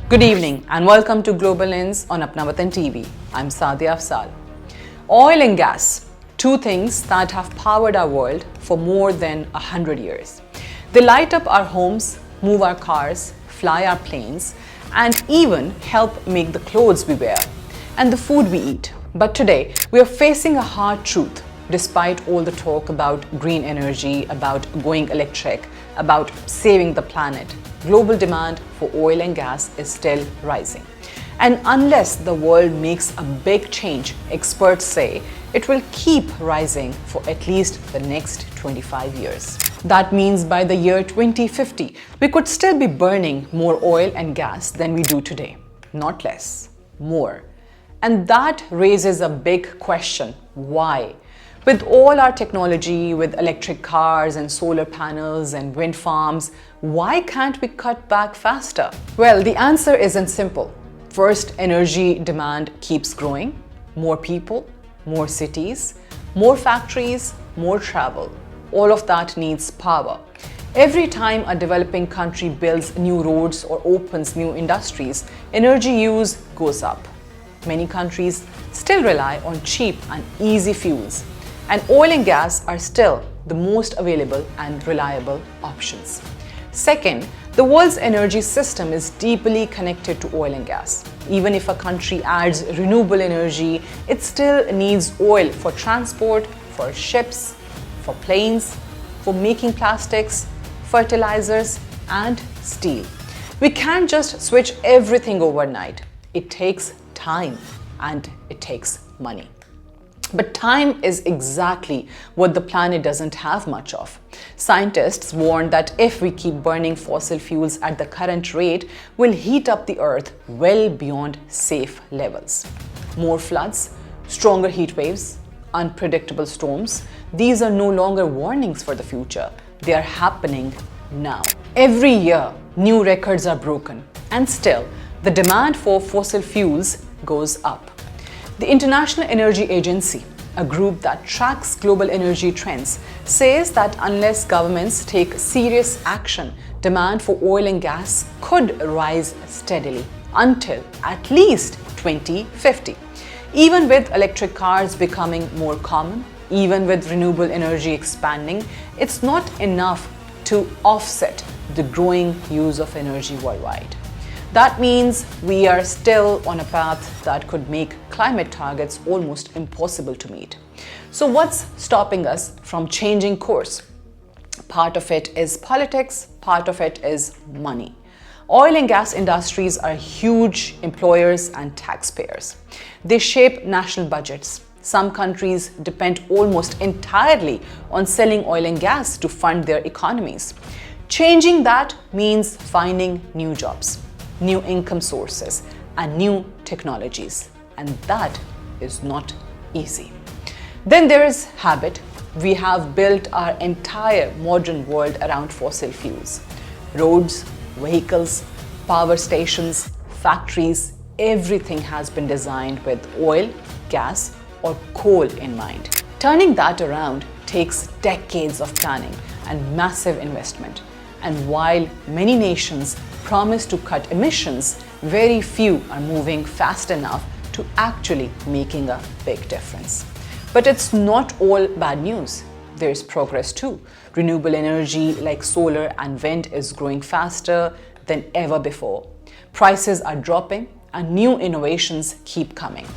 Good evening and welcome to Global Lens on Apna Watan TV. I'm Saadia Afzaal. Oil and gas, two things that have powered our world for more than 100 years. They light up our homes, move our cars, fly our planes, and even help make the clothes we wear and the food we eat. But today, we are facing a hard truth. Despite all the talk about green energy, about going electric, about saving the planet, global demand for oil and gas is still rising. And unless the world makes a big change, experts say it will keep rising for at least the next 25 years. That means by the year 2050, we could still be burning more oil and gas than we do today. Not less, more. And that raises a big question: why? With all our technology, with electric cars and solar panels and wind farms, why can't we cut back faster? Well, the answer isn't simple. First, energy demand keeps growing. More people, more cities, more factories, more travel. All of that needs power. Every time a developing country builds new roads or opens new industries, energy use goes up. Many countries still rely on cheap and easy fuels, and oil and gas are still the most available and reliable options. Second, the world's energy system is deeply connected to oil and gas. Even if a country adds renewable energy, it still needs oil for transport, for ships, for planes, for making plastics, fertilizers, and steel. We can't just switch everything overnight. It takes time and it takes money. But time is exactly what the planet doesn't have much of. Scientists warn that if we keep burning fossil fuels at the current rate, we'll heat up the earth well beyond safe levels. More floods, stronger heat waves, unpredictable storms, these are no longer warnings for the future. They are happening now. Every year, new records are broken, and still, the demand for fossil fuels goes up. The International Energy Agency, a group that tracks global energy trends, says that unless governments take serious action, demand for oil and gas could rise steadily until at least 2050. Even with electric cars becoming more common, even with renewable energy expanding, it's not enough to offset the growing use of energy worldwide. That means we are still on a path that could make climate targets almost impossible to meet. So what's stopping us from changing course? Part of it is politics, part of it is money. Oil and gas industries are huge employers and taxpayers. They shape national budgets. Some countries depend almost entirely on selling oil and gas to fund their economies. Changing that means finding new jobs, new income sources, and new technologies. And that is not easy. Then there is habit. We have built our entire modern world around fossil fuels. Roads, vehicles, power stations, factories, everything has been designed with oil, gas, or coal in mind. Turning that around takes decades of planning and massive investment. And while many nations promise to cut emissions, very few are moving fast enough to actually making a big difference. But it's not all bad news. There's progress too. Renewable energy like solar and wind is growing faster than ever before. Prices are dropping and new innovations keep coming.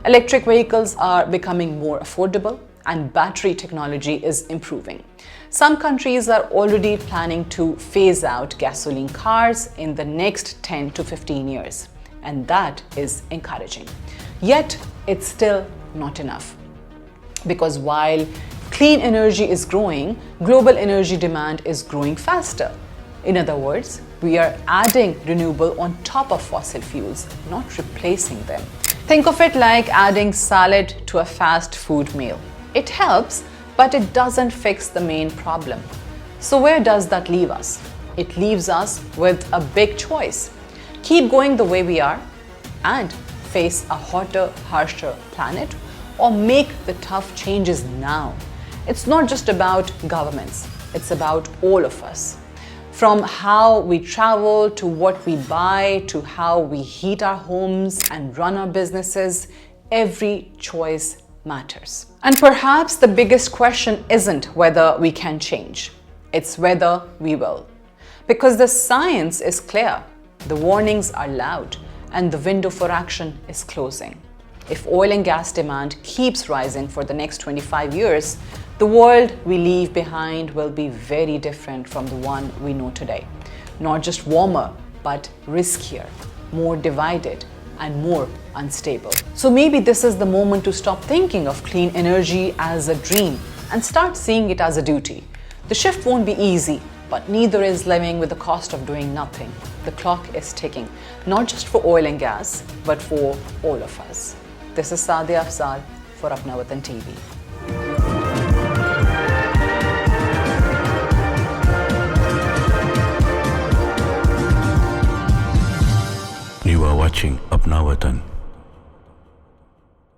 Electric vehicles are becoming more affordable and battery technology is improving. Some countries are already planning to phase out gasoline cars in the next 10 to 15 years, and that is encouraging. Yet, it's still not enough. Because while clean energy is growing, global energy demand is growing faster. In other words, we are adding renewable on top of fossil fuels, not replacing them. Think of it like adding salad to a fast food meal. It helps, but it doesn't fix the main problem. So where does that leave us? It leaves us with a big choice. Keep going the way we are and face a hotter, harsher planet, or make the tough changes now. It's not just about governments, it's about all of us. From how we travel, to what we buy, to how we heat our homes and run our businesses, every choice matters. And perhaps the biggest question isn't whether we can change, it's whether we will. Because the science is clear, the warnings are loud, and the window for action is closing. If oil and gas demand keeps rising for the next 25 years, the world we leave behind will be very different from the one we know today. Not just warmer, but riskier, more divided, and more unstable. So maybe this is the moment to stop thinking of clean energy as a dream and start seeing it as a duty. The shift won't be easy, but neither is living with the cost of doing nothing. The clock is ticking, not just for oil and gas, but for all of us. This is Saadia Afzaal for Apna Watan TV. You are watching Apna Watan.